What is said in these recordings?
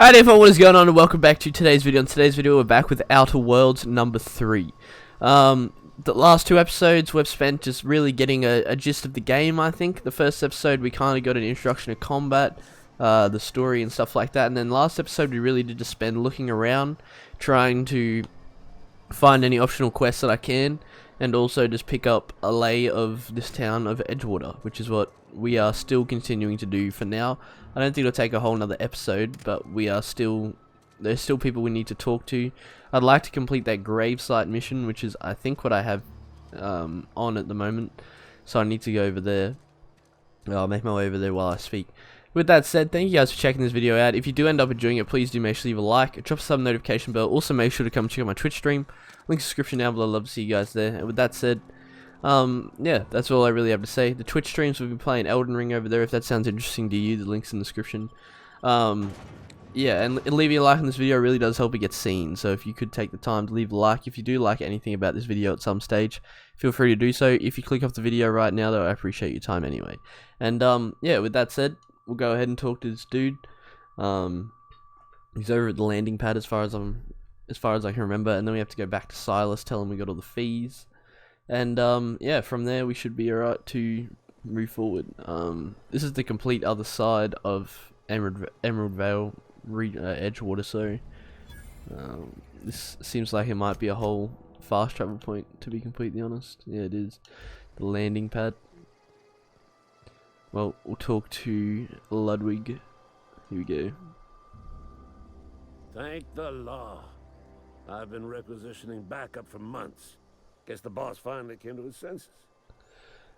Alright everyone, what is going on, and welcome back to today's video. In today's video we're back with Outer Worlds number 3. The last two episodes we've spent just really getting a gist of the game, I think. The first episode we kind of got an introduction to combat, the story and stuff like that. And then last episode we really did just spend looking around, trying to find any optional quests that I can. And also just pick up a lay of this town of Edgewater, which is what we are still continuing to do for now. I don't think it'll take a whole nother episode, but there's still people we need to talk to. I'd like to complete that gravesite mission, which is I think what I have on at the moment. So I need to go over there. I'll make my way over there while I speak. With that said, thank you guys for checking this video out. If you do end up enjoying it, please do make sure to leave a like, drop a sub notification bell. Also make sure to come check out my Twitch stream. Link in the description down below. I'd love to see you guys there. And with that said, yeah, that's all I really have to say. The Twitch streams, we've been playing Elden Ring over there. If that sounds interesting to you, the link's in the description. Yeah, and leaving a like on this video really does help it get seen. So if you could take the time to leave a like, if you do like anything about this video at some stage, feel free to do so. If you click off the video right now, though, I appreciate your time anyway. And yeah, with that said, we'll go ahead and talk to this dude. He's over at the landing pad as far as I can remember, and then we have to go back to Silas, tell him we got all the fees. And yeah, from there we should be alright to move forward. This is the complete other side of Emerald Vale, Edgewater, so this seems like it might be a whole fast travel point, to be completely honest. Yeah, it is. The landing pad. Well, we'll talk to Ludwig. Here we go. Thank the law. I've been requisitioning backup for months. Guess the boss finally came to his senses.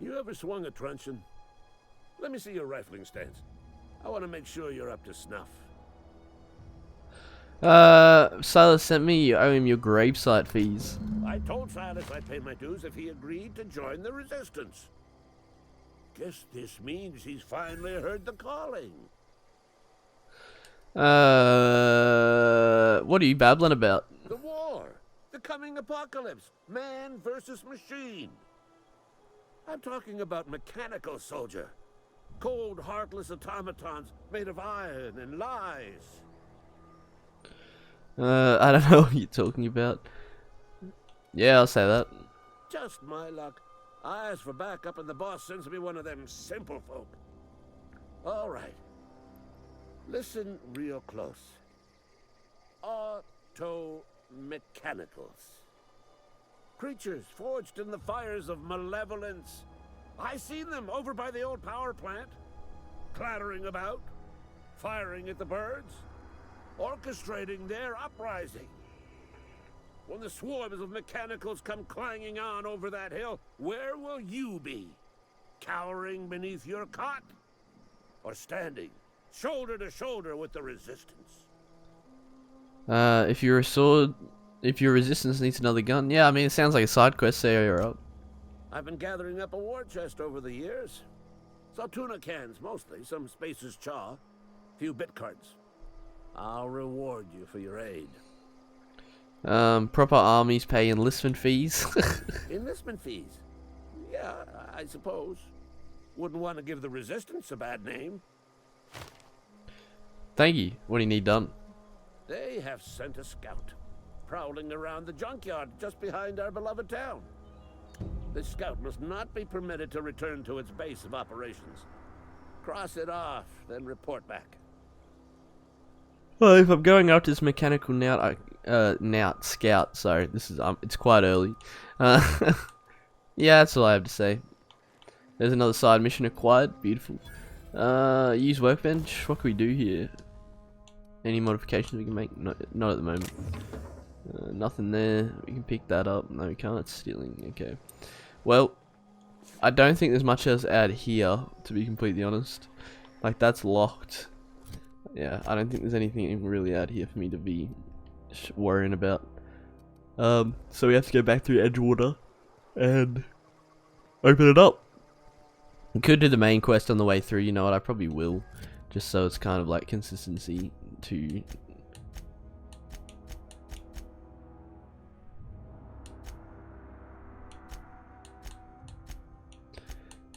You ever swung a truncheon? Let me see your rifling stance. I want to make sure you're up to snuff. Silas sent me, you owe him your gravesite fees. I told Silas I'd pay my dues if he agreed to join the resistance. Guess this means he's finally heard the calling. What are you babbling about? The war. The coming apocalypse. Man versus machine. I'm talking about mechanical soldier. Cold, heartless automatons made of iron and lies. I don't know what you're talking about. Yeah, I'll say that. Just my luck. I ask for backup and the boss sends me one of them simple folk. Alright. Listen real close. Auto-mechanicals. Creatures forged in the fires of malevolence. I seen them over by the old power plant. Clattering about. Firing at the birds. Orchestrating their uprising. When the swarms of mechanicals come clanging on over that hill, where will you be? Cowering beneath your cot? Or standing, shoulder to shoulder with the resistance? If your resistance needs another gun, yeah, I mean, it sounds like a side quest, so you're up. I've been gathering up a war chest over the years. Saw tuna cans, mostly, some Spacer's Chaw, few bit cards. I'll reward you for your aid. Proper armies pay enlistment fees. Enlistment fees? Yeah, I suppose. Wouldn't want to give the resistance a bad name. Thank you. What do you need done? They have sent a scout, prowling around the junkyard just behind our beloved town. This scout must not be permitted to return to its base of operations. Cross it off, then report back. Well, if I'm going after this mechanical Nout scout, sorry, this is it's quite early. Yeah, that's all I have to say. There's another side mission acquired. Beautiful. Use workbench. What can we do here? Any modifications we can make? Not at the moment. Nothing there. We can pick that up. No, we can't. It's stealing. Okay. Well, I don't think there's much else out here, to be completely honest. Like, that's locked. Yeah, I don't think there's anything really out here for me to be worrying about. So we have to go back through Edgewater and open it up. We could do the main quest on the way through. You know what? I probably will, just so it's kind of like consistency to.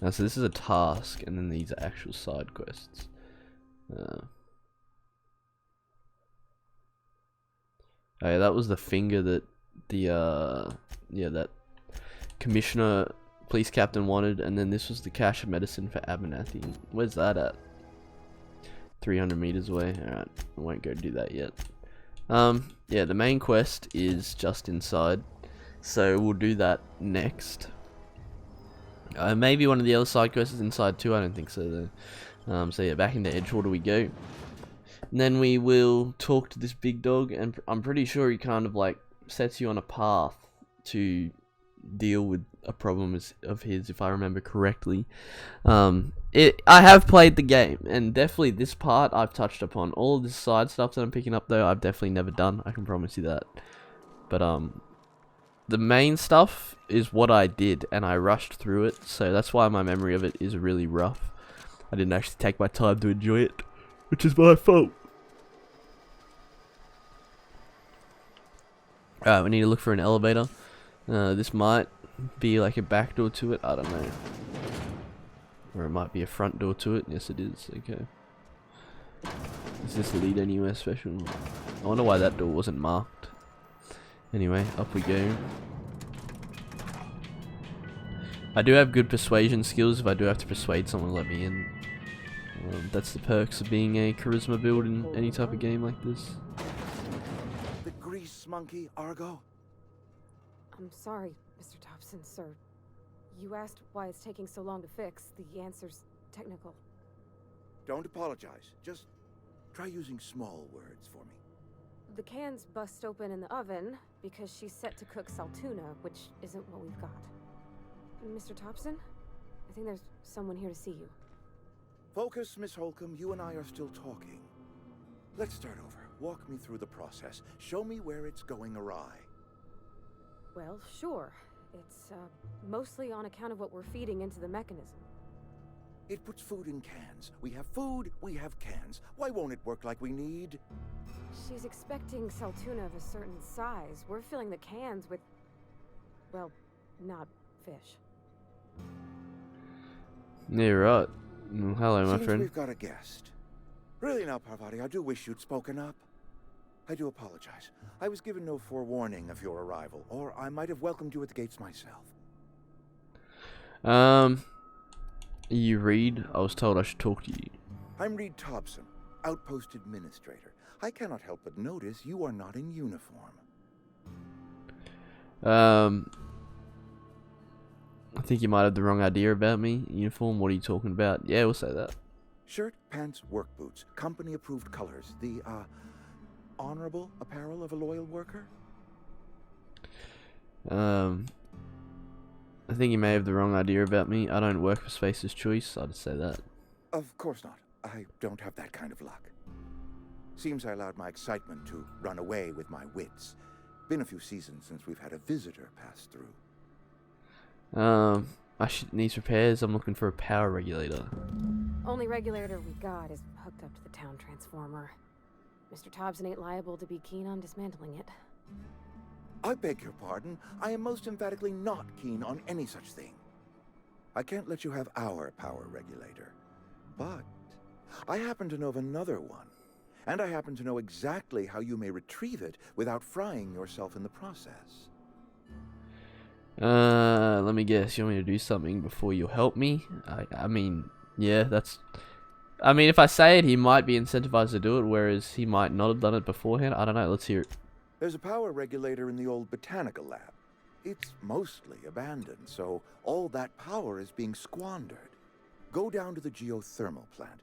Now, so this is a task, and then these are actual side quests. Oh, that was the finger that the that commissioner, police captain wanted, and then this was the cache of medicine for Abernathy. Where's that at? 300 meters away. Alright, I won't go do that yet. Yeah, the main quest is just inside, so we'll do that next. Maybe one of the other side quests is inside too, I don't think so though. So yeah, back into Edgewater we go. And then we will talk to this big dog, and I'm pretty sure he kind of like sets you on a path to deal with a problem of his, if I remember correctly. I have played the game, and definitely this part I've touched upon. All of this side stuff that I'm picking up though, I've definitely never done, I can promise you that. But the main stuff is what I did, and I rushed through it, so that's why my memory of it is really rough. I didn't actually take my time to enjoy it, which is my fault. Alright, we need to look for an elevator. This might be like a back door to it, I don't know. Or it might be a front door to it. Yes, it is. Okay. Does this lead anywhere special? I wonder why that door wasn't marked. Anyway, up we go. I do have good persuasion skills if I do have to persuade someone to let me in. That's the perks of being a charisma build in any type of game like this. The grease monkey, Argo? I'm sorry, Mr. Thompson, sir. You asked why it's taking so long to fix. The answer's technical. Don't apologize. Just try using small words for me. The cans bust open in the oven because she's set to cook saltuna, which isn't what we've got. Mr. Thompson? I think there's someone here to see you. Focus, Miss Holcomb. You and I are still talking. Let's start over. Walk me through the process. Show me where it's going awry. Well, sure. It's, mostly on account of what we're feeding into the mechanism. It puts food in cans. We have food, we have cans. Why won't it work like we need? She's expecting saltuna of a certain size. We're filling the cans with, well, not fish. Yeah, right. Well, hello, my Seems friend. we've got a guest. Really now, Parvati, I do wish you'd spoken up. I do apologize. I was given no forewarning of your arrival, or I might have welcomed you at the gates myself. You Reed? I was told I should talk to you. I'm Reed Thompson, Outpost Administrator. I cannot help but notice you are not in uniform. I think you might have the wrong idea about me. Uniform, what are you talking about? Yeah, we'll say that. Shirt, pants, work boots, company-approved colors. The, honorable apparel of a loyal worker? I think you may have the wrong idea about me. I don't work for Spacer's Choice, I'll just say that. Of course not. I don't have that kind of luck. Seems I allowed my excitement to run away with my wits. Been a few seasons since we've had a visitor pass through. Needs repairs. I'm looking for a power regulator. Only regulator we got is hooked up to the town transformer. Mr. Thompson ain't liable to be keen on dismantling it. I beg your pardon. I am most emphatically not keen on any such thing. I can't let you have our power regulator. But I happen to know of another one. And I happen to know exactly how you may retrieve it without frying yourself in the process. Let me guess. You want me to do something before you help me? I mean, yeah, that's... I mean, if I say it, he might be incentivized to do it, whereas he might not have done it beforehand. I don't know. Let's hear it. There's a power regulator in the old botanical lab. It's mostly abandoned, so all that power is being squandered. Go down to the geothermal plant.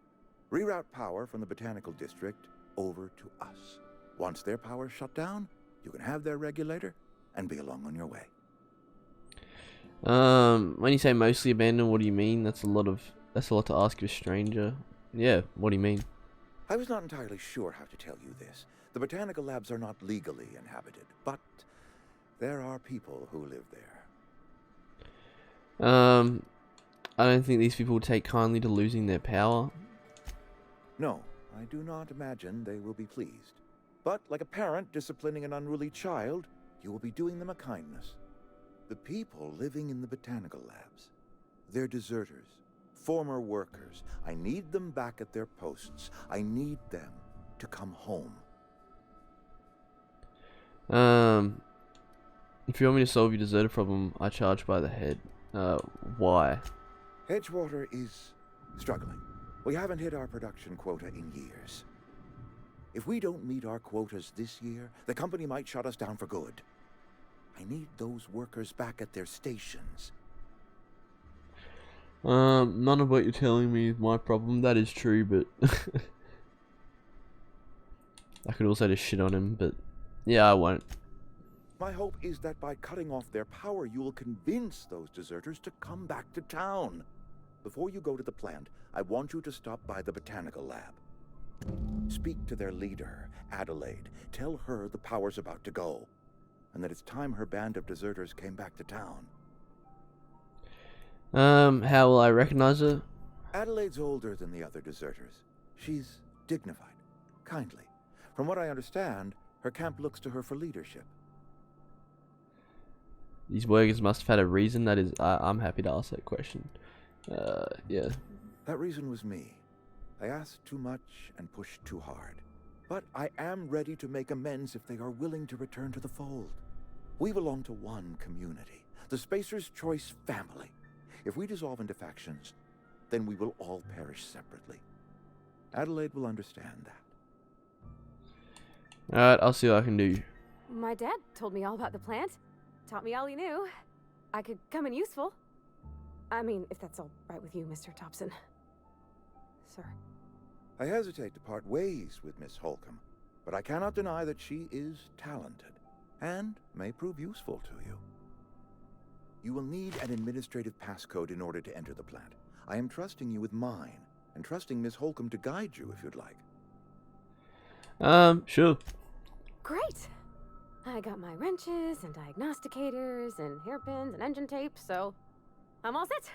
Reroute power from the botanical district over to us. Once their power's shut down, you can have their regulator and be along on your way. When you say mostly abandoned, what do you mean? That's a lot to ask of a stranger. Yeah, what do you mean? I was not entirely sure how to tell you this. The botanical labs are not legally inhabited, but there are people who live there. I don't think these people will take kindly to losing their power. No, I do not imagine they will be pleased. But like a parent disciplining an unruly child, you will be doing them a kindness. The people living in the botanical labs, they're deserters, former workers. I need them back at their posts. I need them to come home. If you want me to solve your deserter problem, I charge by the head. Why? Edgewater is struggling. We haven't hit our production quota in years. If we don't meet our quotas this year, the company might shut us down for good. I need those workers back at their stations. None of what you're telling me is my problem. That is true, but I could also just shit on him, but yeah, I won't. My hope is that by cutting off their power, you will convince those deserters to come back to town. Before you go to the plant, I want you to stop by the botanical lab. Speak to their leader, Adelaide. Tell her the power's about to go, and that it's time her band of deserters came back to town. How will I recognize her? Adelaide's older than the other deserters. She's dignified, kindly. From what I understand, her camp looks to her for leadership. These workers must have had a reason. That is, I'm happy to ask that question. Yeah. That reason was me. I asked too much and pushed too hard. But I am ready to make amends if they are willing to return to the fold. We belong to one community, the Spacer's Choice family. If we dissolve into factions, then we will all perish separately. Adelaide will understand that. Alright, I'll see what I can do. My dad told me all about the plant. Taught me all he knew. I could come in useful. I mean, if that's all right with you, Mr. Thompson. Sir. I hesitate to part ways with Miss Holcomb, but I cannot deny that she is talented and may prove useful to you. You will need an administrative passcode in order to enter the plant. I am trusting you with mine, and trusting Miss Holcomb to guide you if you'd like. Sure. Great! I got my wrenches and diagnosticators and hairpins and engine tape, so I'm all set.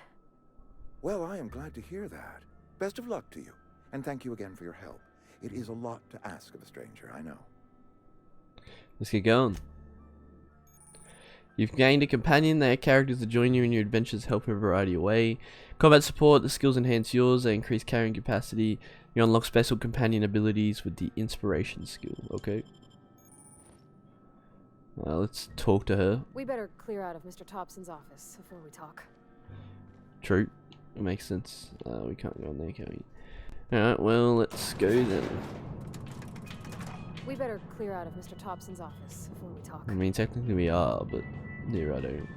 Well, I am glad to hear that. Best of luck to you, and thank you again for your help. It is a lot to ask of a stranger, I know. Let's get going. You've gained a companion. They are characters that join you in your adventures, help in a variety of ways. Combat support, the skills enhance yours, they increase carrying capacity. You unlock special companion abilities with the inspiration skill. Okay. Let's talk to her. We better clear out of Mr. Thompson's office before we talk. True. It makes sense. We can't go in there, can we? Alright, well, let's go then. We better clear out of Mr. Thompson's office before we talk. I mean, technically we are, but yeah, I don't.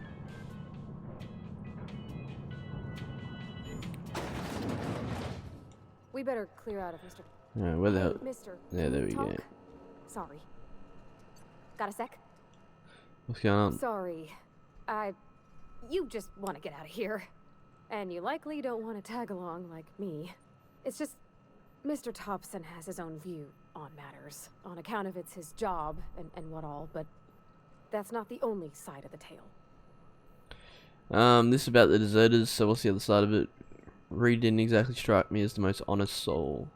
We better clear out of Mr. Alright, where the hell? Mr. Yeah, there we go. Sorry. Got a sec? What's going on? Sorry. You just want to get out of here. And you likely don't want to tag along like me. It's just, Mr. Thompson has his own view on matters, on account of it's his job and what all, but that's not the only side of the tale. This is about the deserters, so what's the other side of it? Reed didn't exactly strike me as the most honest soul.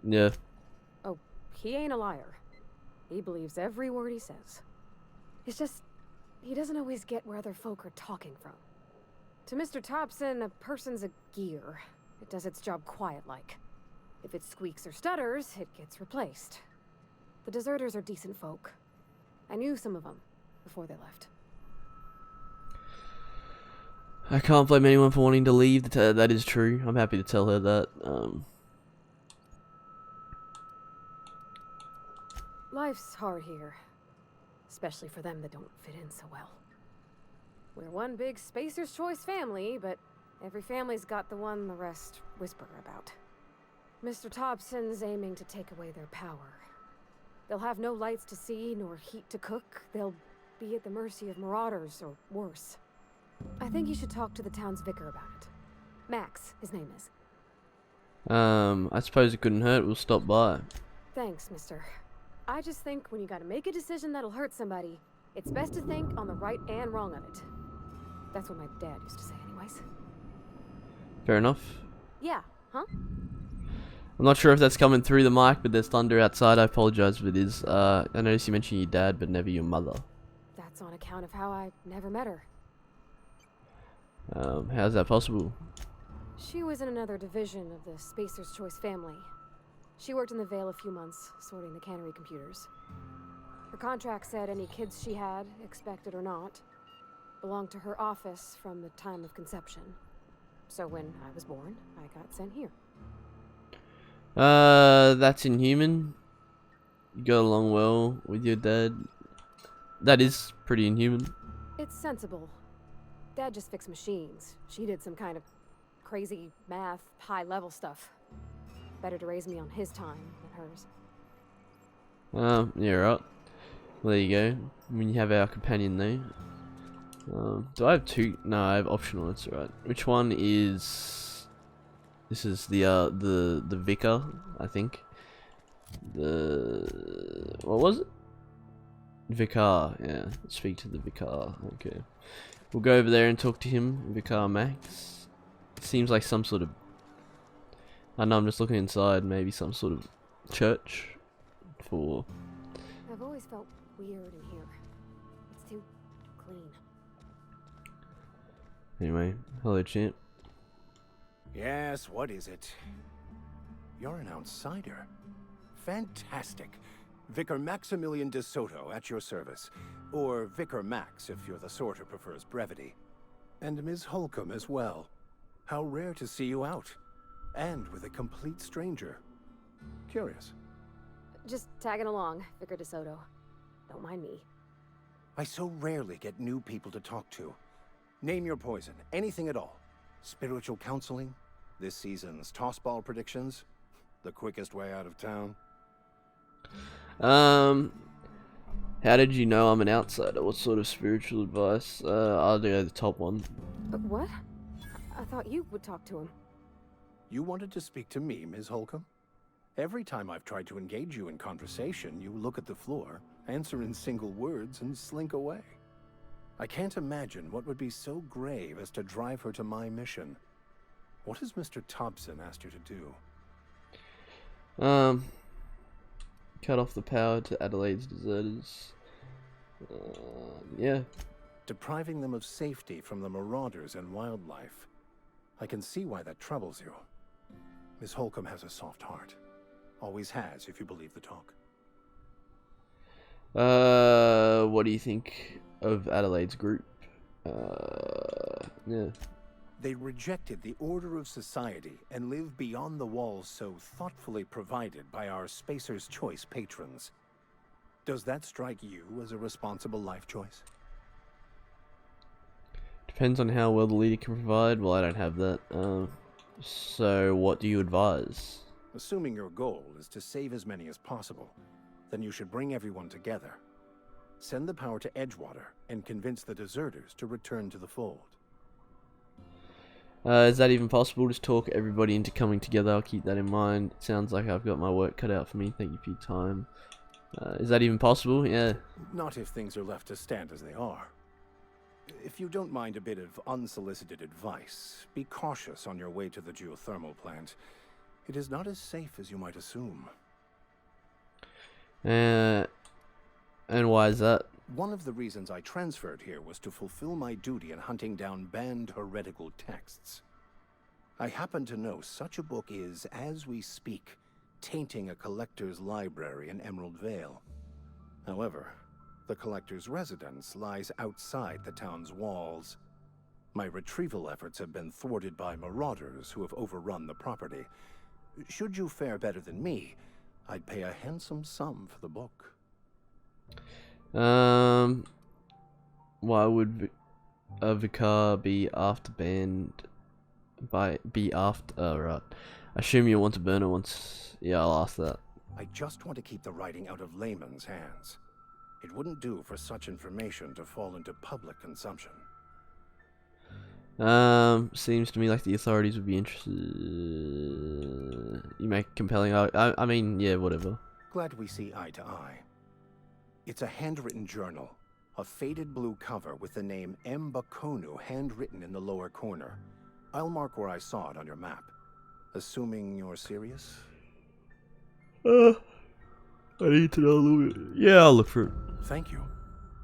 Yeah. Oh, he ain't a liar. He believes every word he says. It's just, he doesn't always get where other folk are talking from. To Mr. Thompson, a person's a gear. It does its job quiet-like. If it squeaks or stutters, it gets replaced. The deserters are decent folk. I knew some of them before they left. I can't blame anyone for wanting to leave. That is true. I'm happy to tell her that. Life's hard here. Especially for them that don't fit in so well. We're one big Spacer's Choice family, but every family's got the one the rest whisper about. Mr. Thompson's aiming to take away their power. They'll have no lights to see, nor heat to cook. They'll be at the mercy of marauders, or worse. I think you should talk to the town's vicar about it. Max, his name is. I suppose it couldn't hurt. We'll stop by. Thanks, mister. I just think when you gotta make a decision that'll hurt somebody, it's best to think on the right and wrong of it. That's what my dad used to say anyways. Fair enough. Yeah, huh? I'm not sure if that's coming through the mic, but there's thunder outside. I apologize if it is. I noticed you mentioned your dad, but never your mother. That's on account of how I never met her. How's that possible? She was in another division of the Spacer's Choice family. She worked in the Vale a few months, sorting the cannery computers. Her contract said any kids she had, expected or not, belonged to her office from the time of conception. So when I was born, I got sent here. That's inhuman. You got along well with your dad. That is pretty inhuman. It's sensible. Dad just fixed machines. She did some kind of crazy math, high-level stuff. Better to raise me on his time than hers. Yeah, right. Well, there you go. When you have our companion though. Do I have two? No, I have optional. That's right. Which one is? This is the vicar, I think. What was it? Vicar. Yeah. Speak to the vicar. Okay. We'll go over there and talk to him. Vicar Max. Seems like some sort of. I know. I'm just looking inside. Maybe some sort of church. For. I've always felt weird in here. It's too clean. Anyway, hello, champ. Yes, what is it? You're an outsider. Fantastic. Vicar Maximilian de Soto at your service. Or Vicar Max if you're the sort who prefers brevity. And Ms. Holcomb as well. How rare to see you out. And with a complete stranger. Curious. Just tagging along, Vicar de Soto. Don't mind me. I so rarely get new people to talk to. Name your poison, anything at all. Spiritual counseling, this season's tossball predictions, the quickest way out of town. How did you know I'm an outsider? What sort of spiritual advice? I'll do the top one. What? I thought you would talk to him. You wanted to speak to me, Ms. Holcomb? Every time I've tried to engage you in conversation, you look at the floor, answer in single words, and slink away. I can't imagine what would be so grave as to drive her to my mission. What has Mr. Thompson asked you to do? Cut off the power to Adelaide's deserters. Yeah. Depriving them of safety from the marauders and wildlife. I can see why that troubles you. Miss Holcomb has a soft heart. Always has, if you believe the talk. What do you think of Adelaide's group? Yeah. They rejected the order of society and live beyond the walls so thoughtfully provided by our Spacer's Choice patrons. Does that strike you as a responsible life choice? Depends on how well the leader can provide. Well, I don't have that. So what do you advise? Assuming your goal is to save as many as possible, then you should bring everyone together. Send the power to Edgewater and convince the deserters to return to the fold. Is that even possible? Just talk everybody into coming together. I'll keep that in mind. It sounds like I've got my work cut out for me. Thank you for your time. Is that even possible? Yeah. Not if things are left to stand as they are. If you don't mind a bit of unsolicited advice, be cautious on your way to the geothermal plant. It is not as safe as you might assume. And why is that? One of the reasons I transferred here was to fulfill my duty in hunting down banned heretical texts. I happen to know such a book is, as we speak, tainting a collector's library in Emerald Vale. However, the collector's residence lies outside the town's walls. My retrieval efforts have been thwarted by marauders who have overrun the property. Should you fare better than me, I'd pay a handsome sum for the book. Why would a vicar be after banned by right? I assume you want to burn it once. Yeah, I'll ask that. I just want to keep the writing out of layman's hands. It wouldn't do for such information to fall into public consumption. Seems to me like the authorities would be interested. You make compelling. I mean, yeah, whatever. Glad we see eye to eye. It's a handwritten journal, a faded blue cover with the name M. Bakonu handwritten in the lower corner. I'll mark where I saw it on your map. Assuming you're serious? I need to know a little bit. Yeah, I'll look for it. Thank you.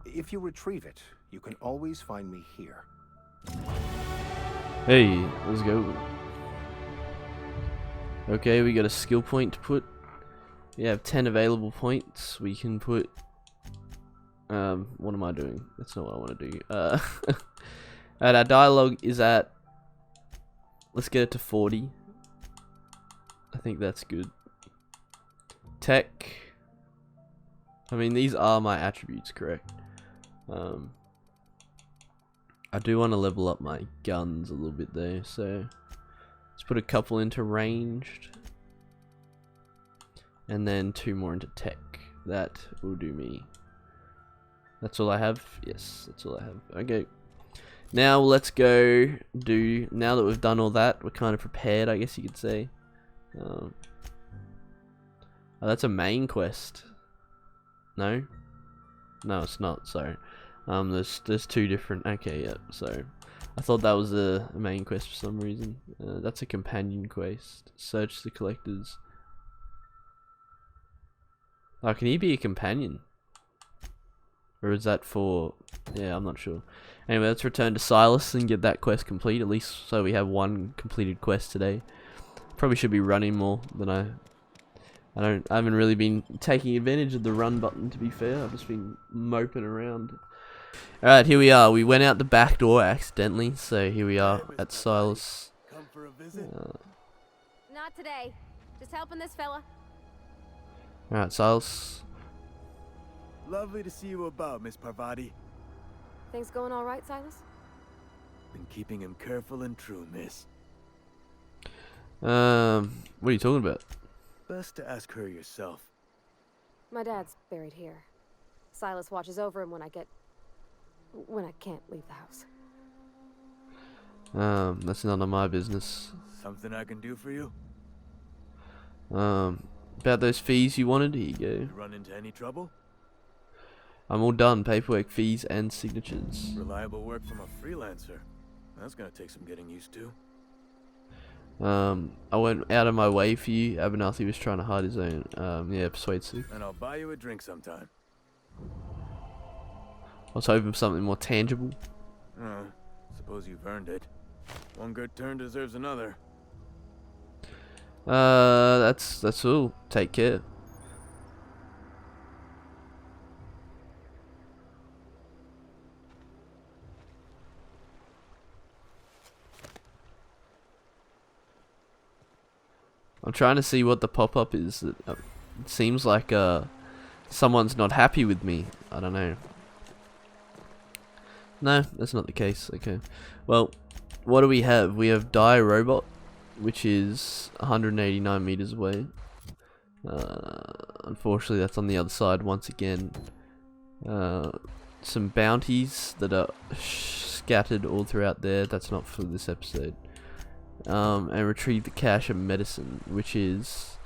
If you retrieve it, you can always find me here. Hey, let's go. Okay, we got a skill point to put. We have 10 available points. We can put what am I doing? That's not what I want to do. And our dialogue is at, let's get it to 40. I think that's good. Tech, I mean, these are my attributes, correct? I do want to level up my guns a little bit though, so let's put a couple into ranged and then 2 more into tech. That will do me. That's all I have? Yes, that's all I have. Okay. Now let's go do, now that we've done all that, we're kind of prepared, I guess you could say. Oh, that's a main quest. No? No, it's not, sorry. There's 2 different, okay, yeah, so I thought that was a main quest for some reason. That's a companion quest. Search the collectors. Oh, can he be a companion? Or is that for... yeah, I'm not sure. Anyway, let's return to Silas and get that quest complete, at least so we have 1 completed quest today. Probably should be running more than I haven't really been taking advantage of the run button, to be fair. I've just been moping around. Alright, here we are. We went out the back door accidentally, so here we are at Silas. Come for a visit? Not today. Just helping this fella. Alright, Silas. Lovely to see you about, Miss Parvati. Things going all right, Silas? Been keeping him careful and true, miss. What are you talking about? Best to ask her yourself. My dad's buried here. Silas watches over him when I can't leave the house. That's none of my business. Something I can do for you? About those fees you wanted, here you go. You run into any trouble? I'm all done. Paperwork, fees, and signatures. Reliable work from a freelancer. That's gonna take some getting used to. I went out of my way for you. Abernathy was trying to hide his own, yeah, persuasive. And I'll buy you a drink sometime. I was hoping for something more tangible. Suppose you've earned it. One good turn deserves another. That's all. Take care. I'm trying to see what the pop-up is. It seems like someone's not happy with me. I don't know. No, that's not the case. Okay. Well, what do we have? We have Die Robot, which is 189 meters away. Unfortunately, that's on the other side once again. Some bounties that are scattered all throughout there. That's not for this episode. And retrieve the cache of medicine, which is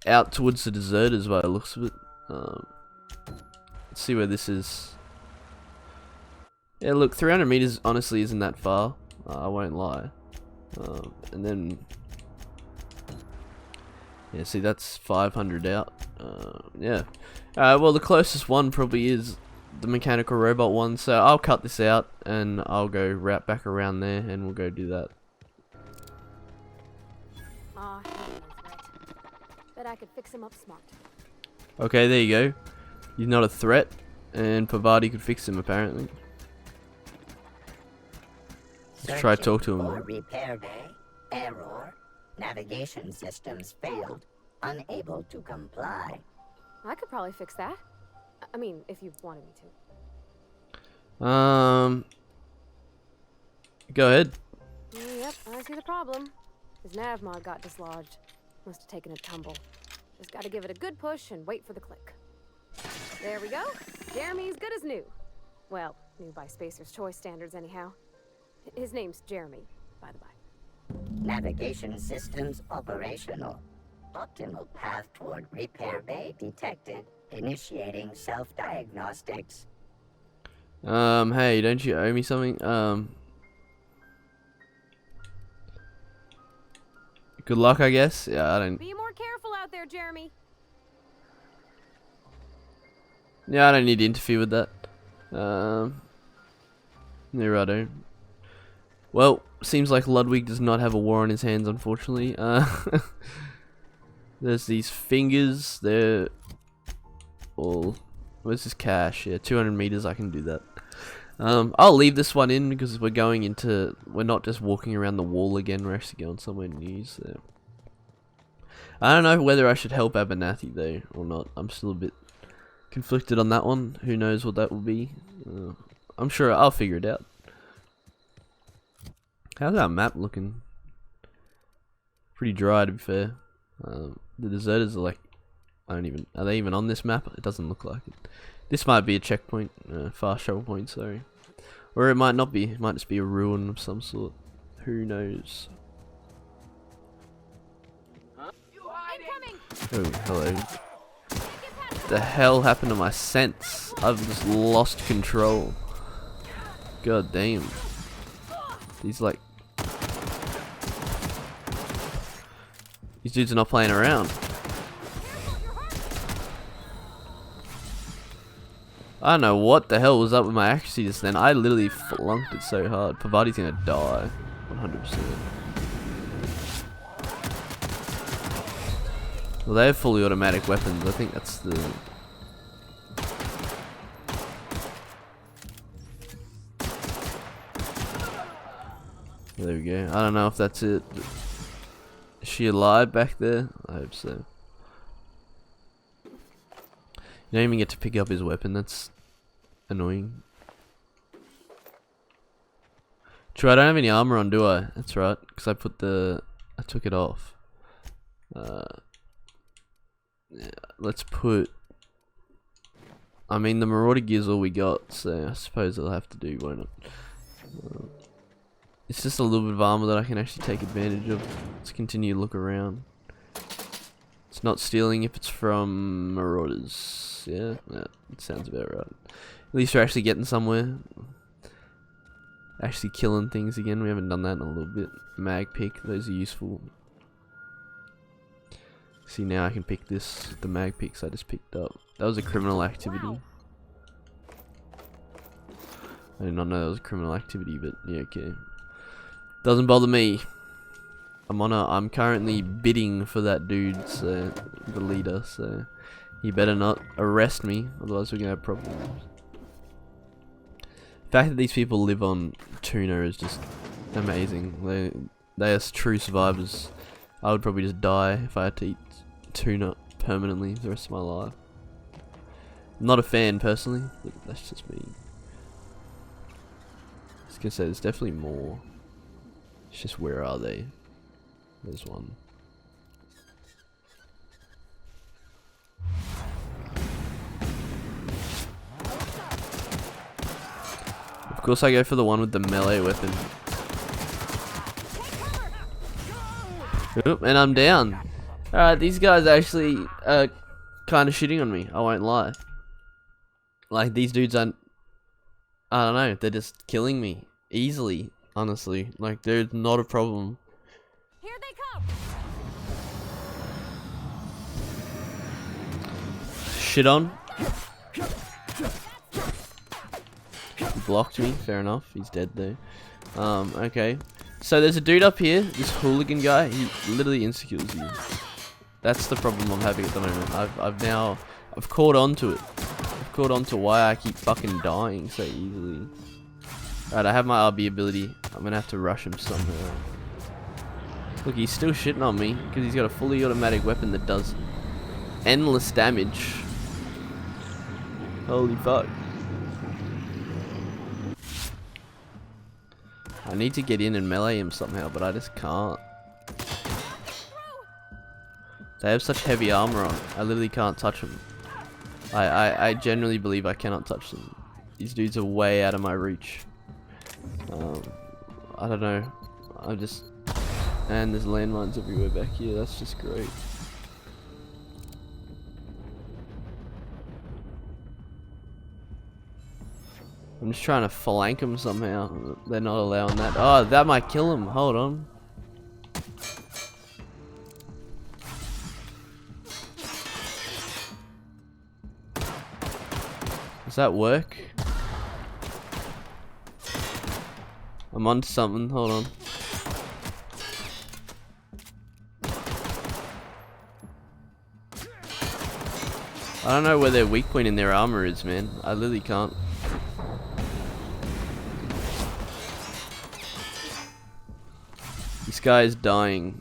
out towards the deserters by the looks of it. Let's see where this is. Yeah, look, 300 meters honestly isn't that far. I won't lie. And then, yeah, see, that's 500 out. Yeah. Well, the closest one probably is the mechanical robot one, so I'll cut this out and I'll go route back around there and we'll go do that. Ah, he ain't no threat. Bet I could fix him up smart. Okay, there you go. He's not a threat, and Parvati could fix him apparently. Let's try to talk to him. For repair bay. Error. Navigation systems failed. Unable to comply. I could probably fix that. I mean, if you wanted me to. Go ahead. Yep, I see the problem. His nav mod got dislodged. Must have taken a tumble. Just gotta give it a good push and wait for the click. There we go. Jeremy's good as new. Well, new by Spacer's Choice standards anyhow. His name's Jeremy, by the by. Navigation systems operational. Optimal path toward repair bay detected. Initiating self-diagnostics. Hey, don't you owe me something? Good luck, I guess. Yeah, I don't. Be more careful out there, Jeremy. Yeah, I don't need to interfere with that. Yeah, I don't. Well, seems like Ludwig does not have a war on his hands, unfortunately. There's these fingers. They're all. Where's this cache? Yeah, 200 meters. I can do that. I'll leave this one in because we're going into. We're not just walking around the wall again. We're actually going somewhere new. So I don't know whether I should help Abernathy though or not. I'm still a bit conflicted on that one. Who knows what that will be? I'm sure I'll figure it out. How's our map looking? Pretty dry, to be fair. The deserters are like, are they even on this map? It doesn't look like it. This might be a checkpoint, fast travel point, sorry. Or it might not be, it might just be a ruin of some sort. Who knows? Oh, hello. What the hell happened to my sense? I've just lost control. God damn. These like... These dudes are not playing around. I don't know what the hell was up with my accuracy just then. I literally flunked it so hard. Parvati's gonna die. 100%. Well, they have fully automatic weapons. I think that's the... There we go. I don't know if that's it. Is she alive back there? I hope so. You don't even get to pick up his weapon. That's annoying. True, I don't have any armor on, do I? That's right, because I took it off. Yeah, let's put... I mean, the Marauder gear's all we got, so I suppose it'll have to do, won't it? It's just a little bit of armor that I can actually take advantage of. Let's continue to look around. It's not stealing if it's from Marauders. Yeah, it sounds about right. At least we're actually getting somewhere. Actually killing things again. We haven't done that in a little bit. Mag pick, those are useful. See, now I can pick this, the mag picks I just picked up. That was a criminal activity. I did not know that was a criminal activity, but yeah, okay. Doesn't bother me. I'm currently bidding for that dude, so the leader, so he better not arrest me, otherwise we're gonna have problems. The fact that these people live on tuna is just amazing. They are true survivors. I would probably just die if I had to eat tuna permanently the rest of my life. I'm not a fan personally, but that's just me. I was gonna say there's definitely more. It's just where are they? There's one. Of course I go for the one with the melee weapon. Oop, and I'm down. Alright, these guys actually are kind of shitting on me, I won't lie. Like, these dudes aren't... I don't know, they're just killing me. Easily, honestly. Like, there's not a problem. Here they come. Shit on. He blocked me, fair enough. He's dead though. Okay. So there's a dude up here, this hooligan guy, he literally insecures you. That's the problem I'm having at the moment. I've caught on to it. I've caught on to why I keep fucking dying so easily. Alright, I have my RB ability. I'm gonna have to rush him somehow. Look, he's still shitting on me because he's got a fully automatic weapon that does endless damage. Holy fuck. I need to get in and melee him somehow, but I just can't. They have such heavy armor on. I literally can't touch them. I genuinely believe I cannot touch them. These dudes are way out of my reach. I don't know. I'm just... And there's landmines everywhere back here. That's just great. I'm just trying to flank them somehow. They're not allowing that. Oh, that might kill him. Hold on. Does that work? I'm onto something. Hold on. I don't know where their weak point in their armor is, man. I literally can't. This guy is dying.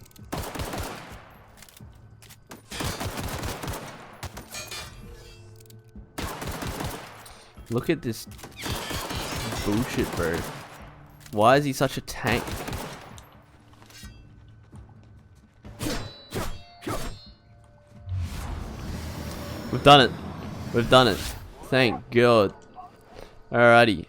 Look at this bullshit, bro. Why is he such a tank? We've done it. We've done it. Thank God. Alrighty.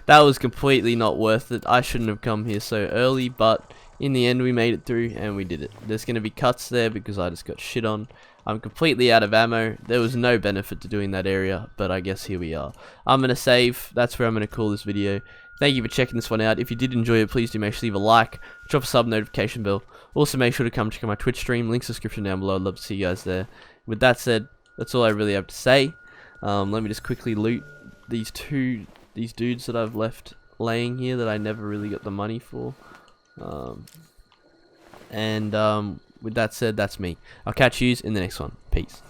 That was completely not worth it. I shouldn't have come here so early, but in the end we made it through and we did it. There's going to be cuts there because I just got shit on. I'm completely out of ammo. There was no benefit to doing that area, but I guess here we are. I'm going to save. That's where I'm going to call this video. Thank you for checking this one out. If you did enjoy it, please do make sure to leave a like, drop a sub, notification bell. Also make sure to come check out my Twitch stream. Links description down below. I'd love to see you guys there. With that said, that's all I really have to say. Let me just quickly loot these dudes that I've left laying here that I never really got the money for. With that said, that's me. I'll catch yous in the next one. Peace.